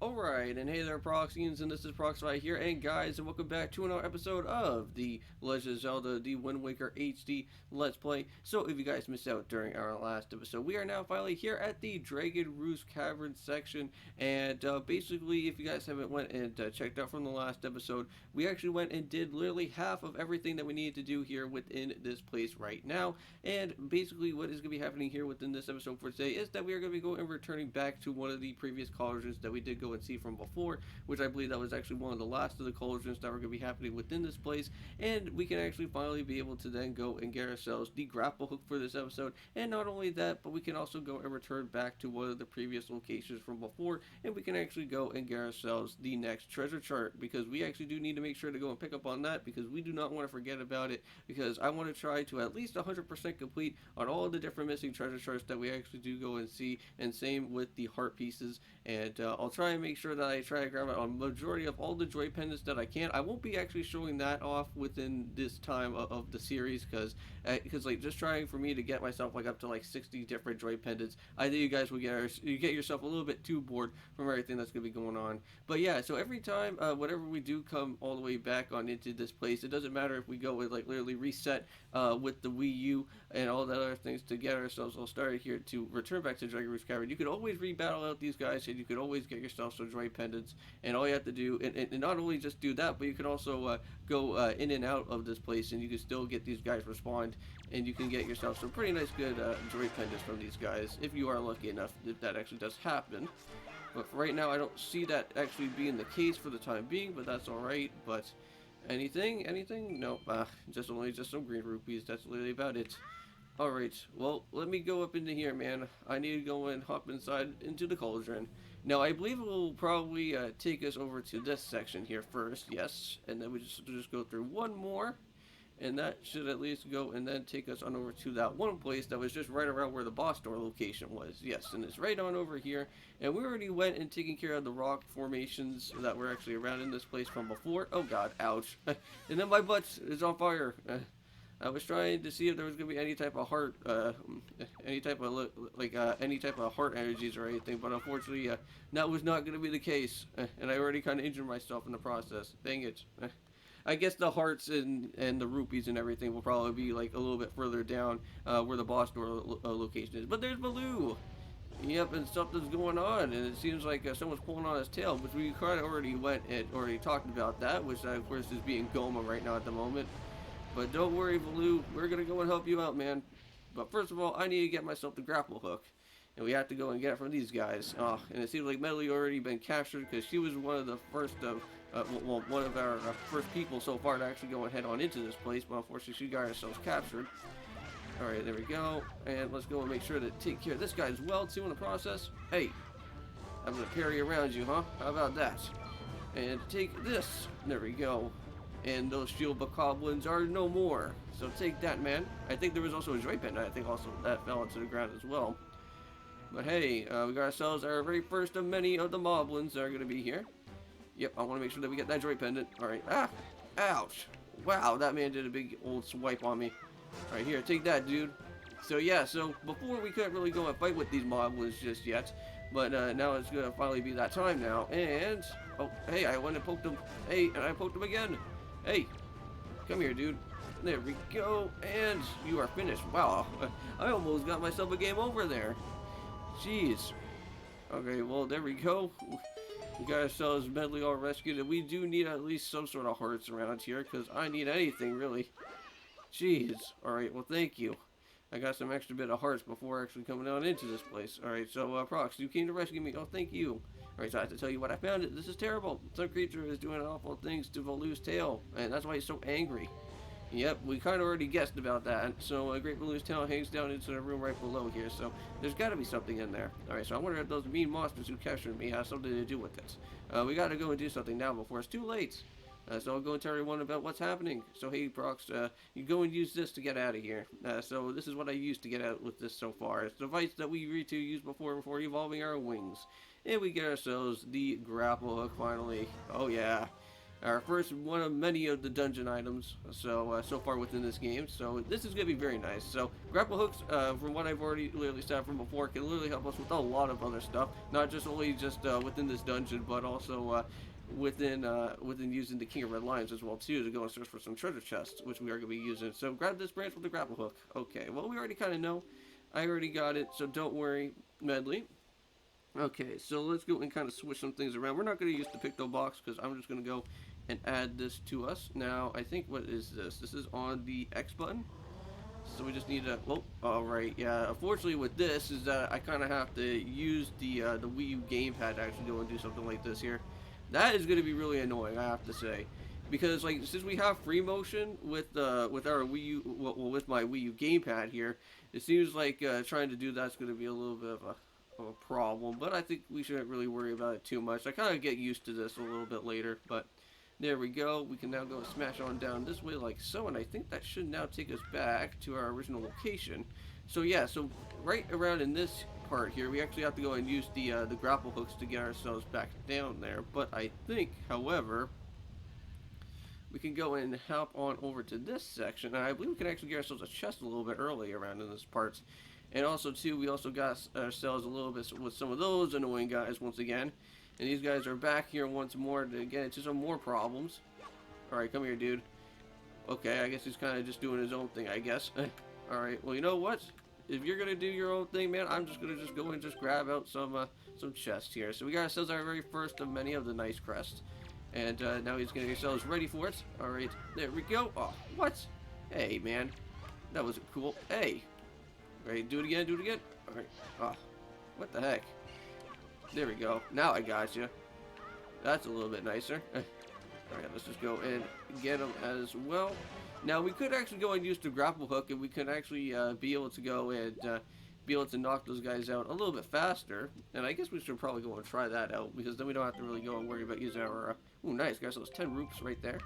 Alright, and hey there Proxyians, and this is Proxify here, and guys, and welcome back to another episode of the Legend of Zelda, the Wind Waker HD Let's Play. So, if you guys missed out during our last episode, we are now finally here at the Dragon Roost Cavern section, and basically, if you guys haven't went and checked out from the last episode, we actually went and did literally half of everything that we needed to do here within this place right now, and basically what is going to be happening here within this episode for today is that we are going to be going and returning back to one of the previous cauldrons that we did go and see from before, which I believe that was actually one of the last of the cauldrons that were going to be happening within this place, and we can actually finally be able to then go and get ourselves the grapple hook for this episode. And not only that, but we can also go and return back to one of the previous locations from before, and we can actually go and get ourselves the next treasure chart, because we actually do need to make sure to go and pick up on that, because we do not want to forget about it, because I want to try to at least 100% complete on all the different missing treasure charts that we actually do go and see, and same with the heart pieces. And I'll try and make sure that I try to grab it on majority of all the joy pendants that I can. I won't be actually showing that off within this time of the series, because like just trying for me to get myself like up to like 60 different joy pendants, I think you guys will get yourself a little bit too bored from everything that's gonna be going on. But yeah, so every time whenever we do come all the way back on into this place, it doesn't matter if we go with like literally reset with the Wii U and all that other things to get ourselves all started here to return back to Dragon Roost Cavern. You could always rebattle out these guys, and you could always get yourself some joy pendants, and all you have to do, and not only just do that, but you can also go in and out of this place, and you can still get these guys respawned, and you can get yourself some pretty nice good joy pendants from these guys, if you are lucky enough, if that actually does happen. But for right now, I don't see that actually being the case for the time being, but that's alright. But anything? Nope, just some green rupees, that's literally about it. Alright, well, let me go up into here, man. I need to go and hop inside into the cauldron. Now, I believe it will probably take us over to this section here first, yes. And then we just go through one more. And that should at least go and then take us on over to that one place that was just right around where the boss door location was. Yes, and it's right on over here. And we already went and taken care of the rock formations that were actually around in this place from before. Oh god, ouch. And then my butt is on fire. I was trying to see if there was going to be any type of heart, any type of heart energies or anything, but unfortunately, that was not going to be the case, and I already kind of injured myself in the process. Dang it. I guess the hearts and the rupees and everything will probably be like a little bit further down where the boss door location is. But there's Valoo! Yep, and something's going on, and it seems like someone's pulling on his tail, which we kind of already talked about that, which of course is being Gohma right now at the moment. But don't worry, Valoo, we're going to go and help you out, man. But first of all, I need to get myself the grapple hook. And we have to go and get it from these guys. And it seems like Medley already been captured, because she was one of the first of, one of our first people so far to actually go and head on into this place. But unfortunately, she got herself captured. Alright, there we go. And let's go and make sure to take care of this guy as well, too, in the process. Hey, I'm going to parry around you, huh? How about that? And take this. There we go. And those shield bokoblins are no more. So take that, man. I think there was also a joy pendant. I think also that fell into the ground as well. But hey, we got ourselves our very first of many of the moblins that are going to be here. Yep, I want to make sure that we get that joy pendant. Alright, ouch. Wow, that man did a big old swipe on me. Alright, here, take that, dude. So yeah, so before we couldn't really go and fight with these moblins just yet. But now it's going to finally be that time now. And, oh, hey, I went and poked him. Hey, and I poked him again. Hey, come here, dude. There we go, and you are finished. Wow, I almost got myself a game over there. Jeez. Okay, well, there we go. We got ourselves Medley all rescued, and we do need at least some sort of hearts around here, because I need anything, really. Jeez. Alright, well, thank you. I got some extra bit of hearts before actually coming down into this place. Alright, so, Prox, you came to rescue me. Oh, thank you. Alright, so I have to tell you what I found. This is terrible. Some creature is doing awful things to Valoo's tail, and that's why he's so angry. Yep, we kind of already guessed about that. So, Great Valoo's tail hangs down into the room right below here, so there's got to be something in there. Alright, so I wonder if those mean monsters who captured me have something to do with this. We got to go and do something now before it's too late. So I'll go and tell everyone about what's happening. So hey, Prox, you go and use this to get out of here. So this is what I used to get out with this so far. It's the device that we agreed to use before evolving our wings. And we get ourselves the grapple hook finally. Oh yeah. Our first one of many of the dungeon items so far within this game. So this is going to be very nice. So grapple hooks, from what I've already literally said from before, can literally help us with a lot of other stuff. Not just only just within this dungeon, but also within using the King of Red Lions as well too, to go and search for some treasure chests, which we are going to be using. So grab this branch with the grapple hook. Okay, well we already kind of know. I already got it, so don't worry, Medley. Okay, so let's go and kind of switch some things around. We're not going to use the picto box because I'm just going to go and add this to us. Now, I think, what is this? This is on the X button. So we just need to, oh, alright, yeah. Unfortunately with this is that I kind of have to use the Wii U gamepad to actually go and do something like this here. That is going to be really annoying, I have to say. Because, like, since we have free motion with our Wii U, well, with my Wii U gamepad here, it seems like trying to do that's going to be a little bit of a problem, but I think we shouldn't really worry about it too much. I kind of get used to this a little bit later, but there we go. We can now go smash on down this way like so, and I think that should now take us back to our original location. So yeah, so right around in this part here, we actually have to go and use the grapple hooks to get ourselves back down there, but I think, however, we can go and hop on over to this section, and I believe we can actually get ourselves a chest a little bit early around in this parts. And also, too, we also got ourselves a little bit with some of those annoying guys once again. And these guys are back here once more to get into some more problems. Alright, come here, dude. Okay, I guess he's kind of just doing his own thing, I guess. Alright, well, you know what? If you're going to do your own thing, man, I'm just going to just go and just grab out some chests here. So we got ourselves our very first of many of the nice crests. And now he's getting ourselves ready for it. Alright, there we go. Oh, what? Hey, man. That wasn't cool. Hey. Alright, do it again, do it again. Alright. Oh, what the heck? There we go. Now I got you. That's a little bit nicer. Alright, let's just go and get him as well. Now, we could actually go and use the grapple hook, and we could actually be able to go and be able to knock those guys out a little bit faster. And I guess we should probably go and try that out, because then we don't have to really go and worry about using our... ooh, nice, guys. So those 10 roops right there.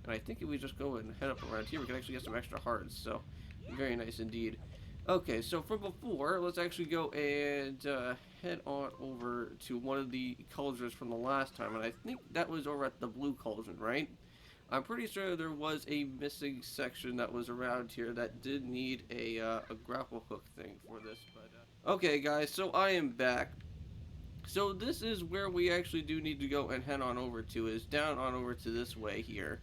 And I think if we just go and head up around here, we can actually get some extra hearts. So, very nice indeed. Okay, so from before, let's actually go and head on over to one of the cauldrons from the last time, and I think that was over at the blue cauldron, right? I'm pretty sure there was a missing section that was around here that did need a grapple hook thing for this, but... Okay, guys, so I am back. So this is where we actually do need to go and head on over to, is down on over to this way here.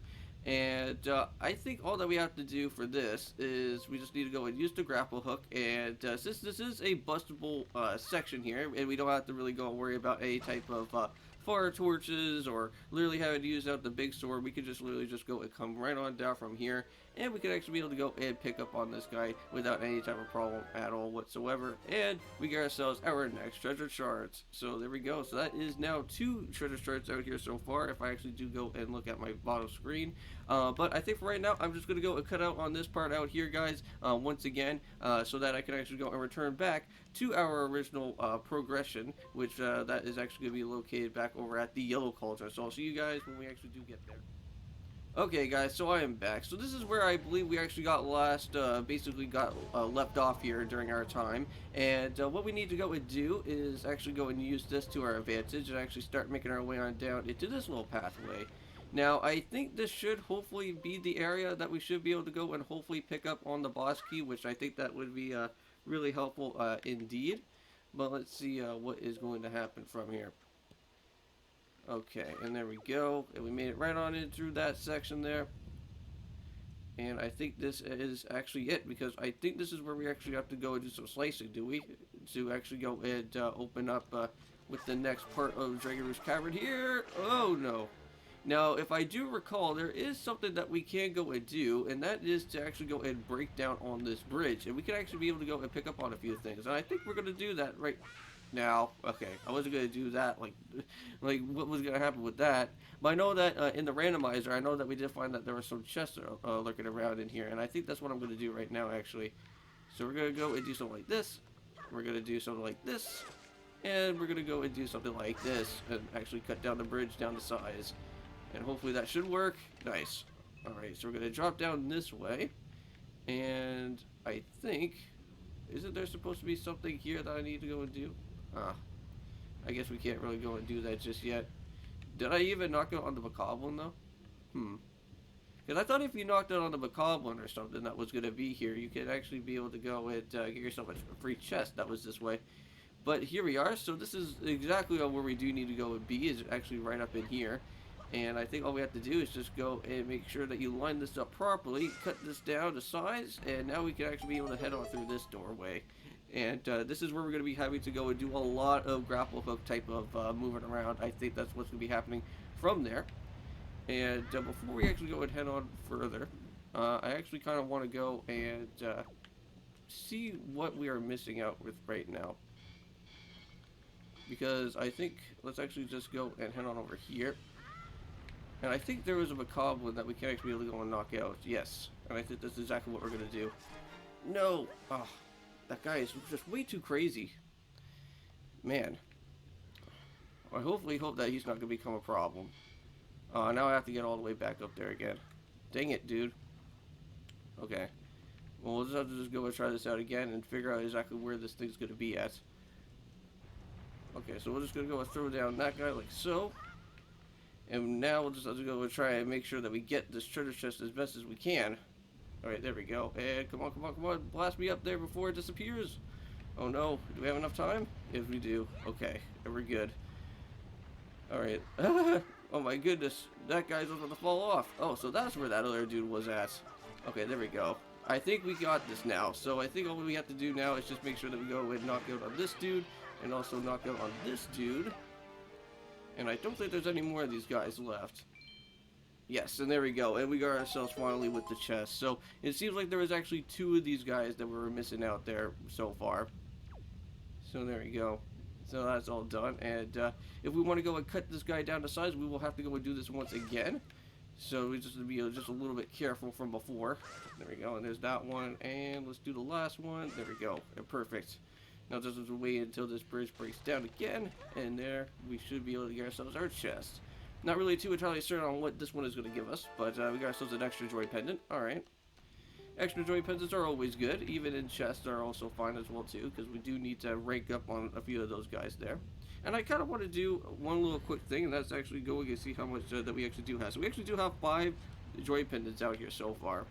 And I think all that we have to do for this is we just need to go and use the grapple hook, and since this is a bustable section here, and we don't have to really go and worry about any type of fire torches or literally having to use out the big sword, we can just literally just go and come right on down from here, and we can actually be able to go and pick up on this guy without any type of problem at all whatsoever, and we get ourselves our next treasure shards. So there we go. So that is now 2 treasure shards out here so far, if I actually do go and look at my bottom screen. But I think for right now, I'm just going to go and cut out on this part out here, guys, once again, so that I can actually go and return back to our original progression, which that is actually going to be located back over at the yellow cauldron. So I'll see you guys when we actually do get there. Okay, guys, so I am back. So this is where I believe we actually got basically got left off here during our time. And what we need to go and do is actually go and use this to our advantage and actually start making our way on down into this little pathway. Now, I think this should hopefully be the area that we should be able to go and hopefully pick up on the boss key, which I think that would be really helpful indeed. But let's see what is going to happen from here. Okay, and there we go. And we made it right on in through that section there. And I think this is actually it, because I think this is where we actually have to go and do some slicing, do we? To actually go and open up with the next part of Dragon Roost Cavern here. Oh, no. Now, if I do recall, there is something that we can go and do, and that is to actually go and break down on this bridge. And we can actually be able to go and pick up on a few things. And I think we're going to do that right now. Okay, I wasn't going to do that, like what was going to happen with that. But I know that in the randomizer, I know that we did find that there were some chests lurking around in here. And I think that's what I'm going to do right now, actually. So we're going to go and do something like this. We're going to do something like this. And we're going to go and do something like this. And actually cut down the bridge down to size. And hopefully that should work. Nice. Alright, so we're going to drop down this way. And I think... isn't there supposed to be something here that I need to go and do? I guess we can't really go and do that just yet. Did I even knock out on the Bokoblin though? Because I thought if you knocked out on the Bokoblin or something that was going to be here, you could actually be able to go and get yourself a free chest that was this way. But here we are, so this is exactly where we do need to go and be, is actually right up in here. And I think all we have to do is just go and make sure that you line this up properly, cut this down to size, and now we can actually be able to head on through this doorway. And this is where we're going to be having to go and do a lot of grapple hook type of moving around. I think that's what's going to be happening from there. And before we actually go and head on further, I actually kind of want to go and see what we are missing out with right now. Because I think, let's actually just go and head on over here. And I think there was a Bokoblin that we can actually be able to go and knock out. Yes. And I think that's exactly what we're going to do. No! Oh, that guy is just way too crazy. Man. I hopefully hope that he's not going to become a problem. Now I have to get all the way back up there again. Dang it, dude. Okay. Well, we'll just have to just go and try this out again and figure out exactly where this thing's going to be at. Okay, so we're just going to go and throw down that guy like so. And now we'll just have to go and try and make sure that we get this treasure chest as best as we can. Alright, there we go. And come on, come on, come on. Blast me up there before it disappears. Oh no. Do we have enough time? If we do. Okay. And we're good. Alright. Oh my goodness. That guy's about to fall off. Oh, so that's where that other dude was at. Okay, there we go. I think we got this now. So I think all we have to do now is just make sure that we go and knock out on this dude. And also knock out on this dude. And I don't think there's any more of these guys left. Yes, and there we go. And we got ourselves finally with the chest. So it seems like there was actually 2 of these guys that we were missing out there so far. So there we go. So that's all done. And if we want to go and cut this guy down to size, we will have to go and do this once again. So we just have to be just a little bit careful from before. There we go. And there's that one. And let's do the last one. There we go. And perfect. Now just have to wait until this bridge breaks down again, and there we should be able to get ourselves our chest. Not really too entirely certain on what this one is going to give us, but we got ourselves an extra joy pendant. Alright. Extra joy pendants are always good, even in chests are also fine as well too, because we do need to rank up on a few of those guys there. And I kind of want to do one little quick thing, and that's actually going and see how much that we actually do have. So we actually do have 5 joy pendants out here so far.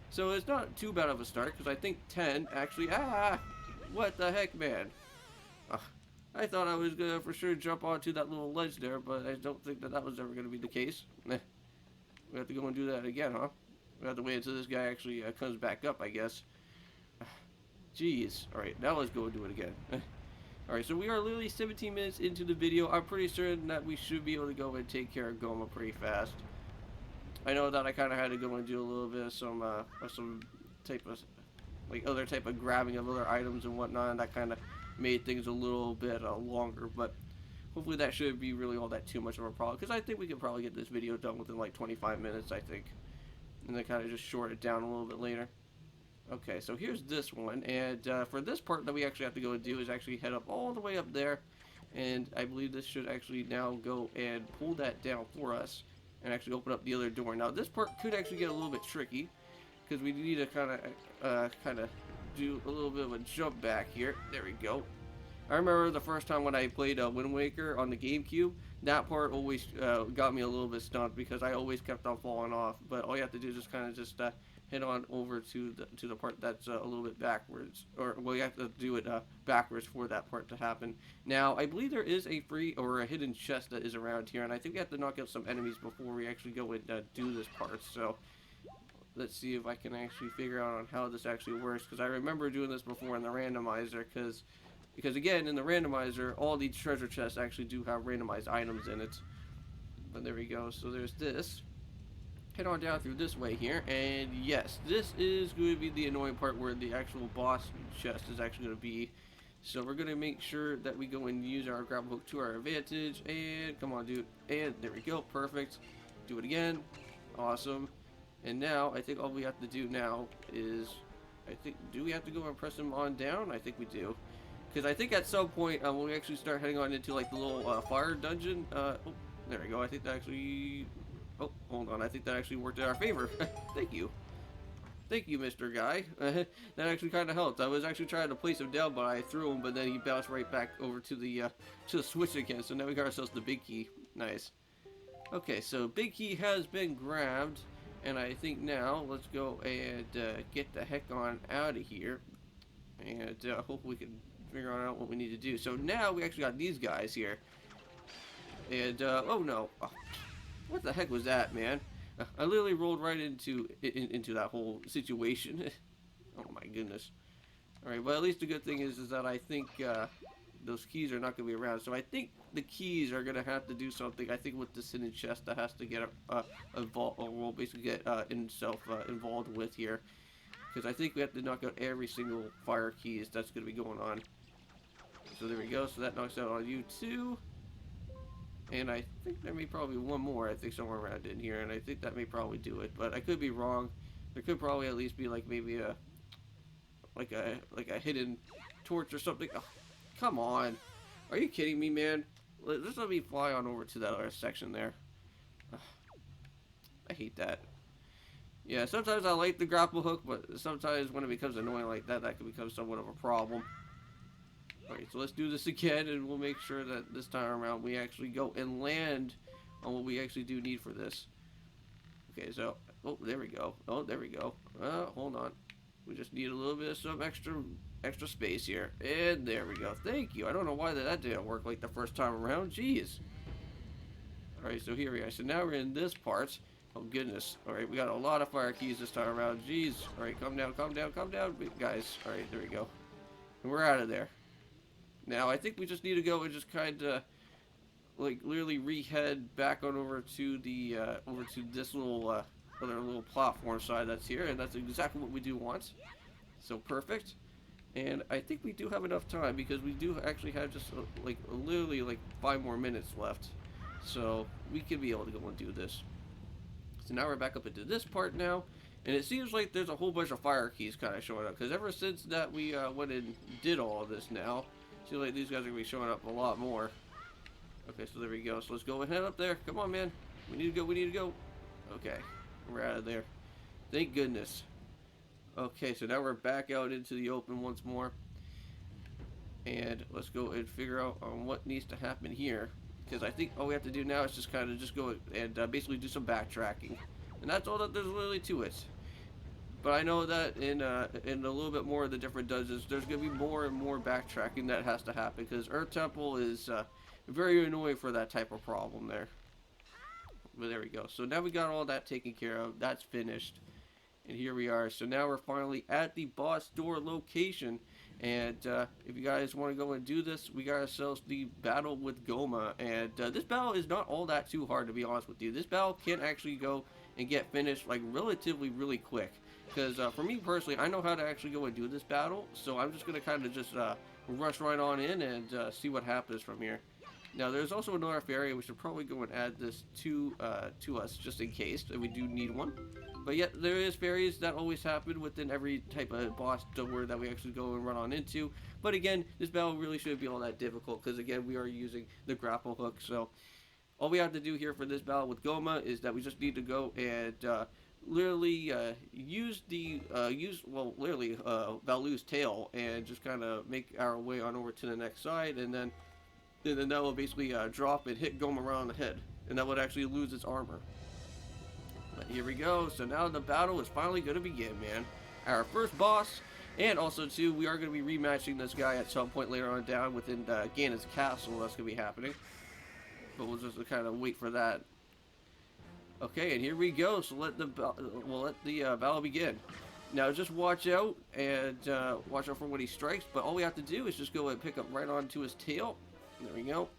So it's not too bad of a start, because I think 10 actually... What the heck, man? I thought I was gonna for sure jump onto that little ledge there, but I don't think that was ever gonna be the case. We have to go and do that again, huh? We have to wait until this guy actually comes back up, I guess. Jeez. Alright, now let's go and do it again. Alright, so we are literally 17 minutes into the video. I'm pretty certain that we should be able to go and take care of Gohma pretty fast. I know that I kind of had to go and do a little bit of some type of... like other type of grabbing of other items and whatnot, and that kind of made things a little bit longer, but hopefully that shouldn't be really all that too much of a problem, because I think we can probably get this video done within like 25 minutes, I think, and then kind of just short it down a little bit later. Okay, so here's this one, and for this part that we actually have to go and do is actually head up all the way up there, and I believe this should actually now go and pull that down for us, and actually open up the other door. Now this part could actually get a little bit tricky, because we need to kind of do a little bit of a jump back here. There we go. I remember the first time when I played Wind Waker on the GameCube, that part always got me a little bit stumped because I always kept on falling off. But all you have to do is just kind of head on over to the part that's a little bit backwards, or well, you have to do it backwards for that part to happen. Now, I believe there is a free or a hidden chest that is around here, and I think we have to knock out some enemies before we actually go and do this part. So let's see if I can actually figure out on how this actually works, because I remember doing this before in the randomizer, because again, in the randomizer, all these treasure chests actually do have randomized items in it. But there we go, so there's this. Head on down through this way here, and yes, this is going to be the annoying part where the actual boss chest is actually going to be. So we're going to make sure that we go and use our grapple hook to our advantage, and come on dude, and there we go, perfect. Do it again, awesome. And now, I think all we have to do now is, do we have to go and press him on down? I think we do. Because I think at some point, when we actually start heading on into like the little fire dungeon, oh, there we go, I think that actually, oh, hold on, I think that actually worked in our favor. Thank you. Thank you, Mr. Guy. That actually kind of helped. I was actually trying to place him down, but I threw him, but then he bounced right back over to the switch again, so now we got ourselves the big key. Nice. Okay, so big key has been grabbed, and I think now let's go and get the heck on out of here, and hope we can figure out what we need to do. So now we actually got these guys here, and oh no, oh, what the heck was that, man? I literally rolled right into that whole situation. Oh my goodness. All right, well at least the good thing is that I think those keys are not going to be around. So I think the keys are going to have to do something. I think with this hidden chest that has to get involved, or will basically get involved with here, because I think we have to knock out every single fire keys that's going to be going on. So there we go. So that knocks out on you too. And I think there may probably be one more. I think somewhere around in here, and I think that may probably do it. But I could be wrong. There could probably at least be like maybe a hidden torch or something. Oh, come on. Are you kidding me, man? Just let me fly on over to that other section there. I hate that. Yeah, sometimes I like the grapple hook, but sometimes when it becomes annoying like that, that can become somewhat of a problem. Alright, so let's do this again, and we'll make sure that this time around we actually go and land on what we actually do need for this. Okay, so, oh, there we go. Oh, there we go. Hold on. We just need a little bit of some extra space here. And there we go. Thank you. I don't know why that didn't work like the first time around. Jeez. Alright, so here we are. So now we're in this part. Oh, goodness. Alright, we got a lot of fire keys this time around. Jeez. Alright, calm down, calm down, calm down. Guys, alright, there we go. And we're out of there. Now, I think we just need to go and just kind of, like, literally re-head back on over to the, over to this little, other little platform side that's here, and that's exactly what we do want. So, perfect. And I think we do have enough time, because we do actually have just, like, literally, like, 5 more minutes left. So, we could be able to go and do this. So now we're back up into this part now, and it seems like there's a whole bunch of fire keys kind of showing up, because ever since that we, went and did all of this now, seems like these guys are going to be showing up a lot more. Okay, so there we go. So let's go and head up there. Come on, man. We need to go. We need to go. Okay. We're out of there. Thank goodness. Okay, so now we're back out into the open once more. And let's go and figure out on what needs to happen here. Because I think all we have to do now is just kind of just go and basically do some backtracking. And that's all that there's really to it. But I know that in a little bit more of the different dungeons, there's going to be more and more backtracking that has to happen, because Earth Temple is very annoying for that type of problem there. But there we go. So now we got all that taken care of. That's finished. And here we are. So now we're finally at the boss door location. And if you guys want to go and do this, we got ourselves the battle with Gohma. And this battle is not all that too hard, to be honest with you. This battle can actually go and get finished like relatively really quick. Because for me personally, I know how to actually go and do this battle, so I'm just going to kind of just rush right on in and see what happens from here. Now, there's also another area. We should probably go and add this to us, just in case that we do need one. But yet, there is fairies that always happen within every type of boss door that we actually go and run on into. But again, this battle really shouldn't be all that difficult, because again, we are using the grapple hook. So, all we have to do here for this battle with Gohma is that we just need to go and literally use Valoo's tail and just kind of make our way on over to the next side, and then that will basically drop and hit Gohma around the head, and that would actually lose its armor. But here we go. So now the battle is finally going to begin, man. Our first boss, and also too, we are going to be rematching this guy at some point later on down within Ganon's castle. That's going to be happening, but we'll just kind of wait for that. Okay, and here we go. So we'll let the battle begin. Now just watch out and watch out for when he strikes. But all we have to do is just go and pick up right onto his tail. There we go.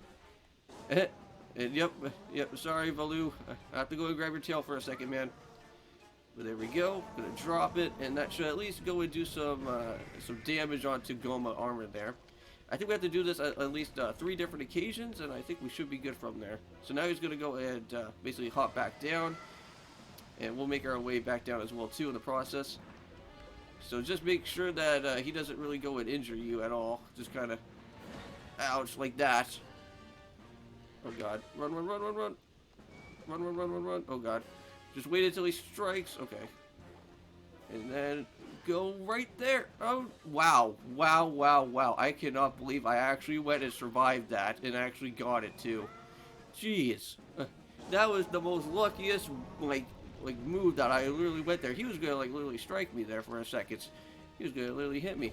And yep. Sorry, Valoo. I have to go and grab your tail for a second, man. But there we go. Gonna drop it, and that should at least go and do some damage onto Gohma armor there. I think we have to do this at least 3 different occasions, and I think we should be good from there. So now he's going to go and basically hop back down, and we'll make our way back down as well too in the process. So just make sure that he doesn't really go and injure you at all. Just kind of, ouch, like that. Oh god, run. Run. Oh god, just wait until he strikes. Okay. And then go right there. Oh, wow. I cannot believe I actually went and survived that and actually got it too. Jeez. That was the most luckiest like move that I literally went there. He was gonna like literally strike me there for a second. He was gonna literally hit me.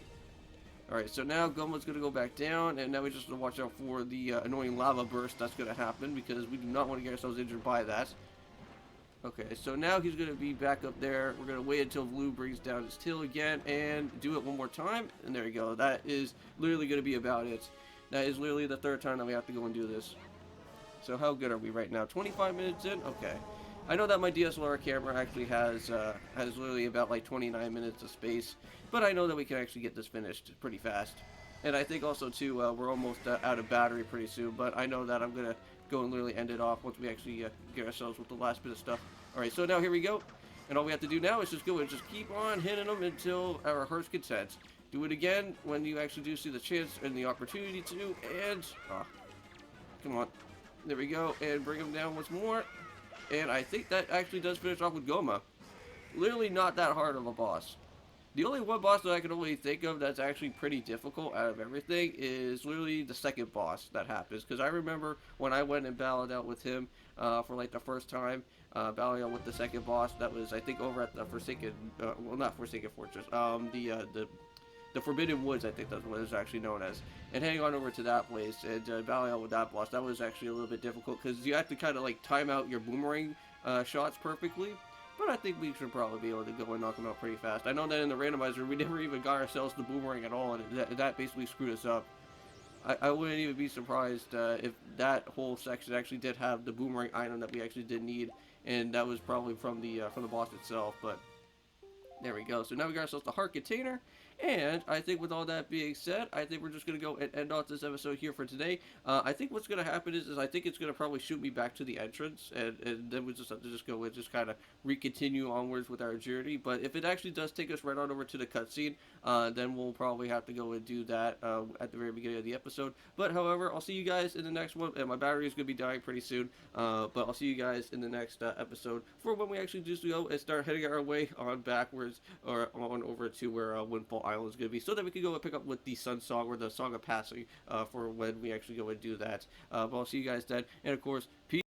Alright, so now Gohma's going to go back down, and now we just have to watch out for the annoying lava burst that's going to happen, because we do not want to get ourselves injured by that. Okay, so now he's going to be back up there. We're going to wait until Valoo brings down his tail again, and do it one more time, and there you go. That is literally going to be about it. That is literally the third time that we have to go and do this. So how good are we right now? 25 minutes in? Okay. I know that my DSLR camera actually has literally about like 29 minutes of space, but I know that we can actually get this finished pretty fast. And I think also too, we're almost out of battery pretty soon, but I know that I'm gonna go and literally end it off once we actually get ourselves with the last bit of stuff. Alright, so now here we go, and all we have to do now is just go and just keep on hitting them until our heart's content. Do it again when you actually do see the chance and the opportunity to, and come on, there we go, and bring them down once more. And I think that actually does finish off with Gohma. Literally not that hard of a boss. The only one boss that I can only think of that's actually pretty difficult out of everything is literally the second boss that happens. Because I remember when I went and battled out with him for like the first time, battling out with the second boss, that was I think over at the Forsaken, well not Forsaken Fortress, the Forbidden Woods, I think that's what it's actually known as. And heading on over to that place and battling out with that boss, that was actually a little bit difficult because you have to kind of like time out your boomerang shots perfectly. But I think we should probably be able to go and knock them out pretty fast. I know that in the randomizer, we never even got ourselves the boomerang at all, and that basically screwed us up. I wouldn't even be surprised if that whole section actually did have the boomerang item that we actually did need, and that was probably from the boss itself. But there we go. So now we got ourselves the heart container. And I think with all that being said, I think we're just going to go and end off this episode here for today. I think what's going to happen is I think it's going to probably shoot me back to the entrance, and then we just have to just go and just kind of re-continue onwards with our journey. But if it actually does take us right on over to the cutscene, then we'll probably have to go and do that at the very beginning of the episode. But however, I'll see you guys in the next one, and my battery is going to be dying pretty soon. But I'll see you guys in the next episode for when we actually just go and start heading our way on backwards or on over to where Windfall Island is going to be, so that we can go and pick up with the Sun Song or the Song of Passing for when we actually go and do that. But I'll see you guys then, and of course, peace.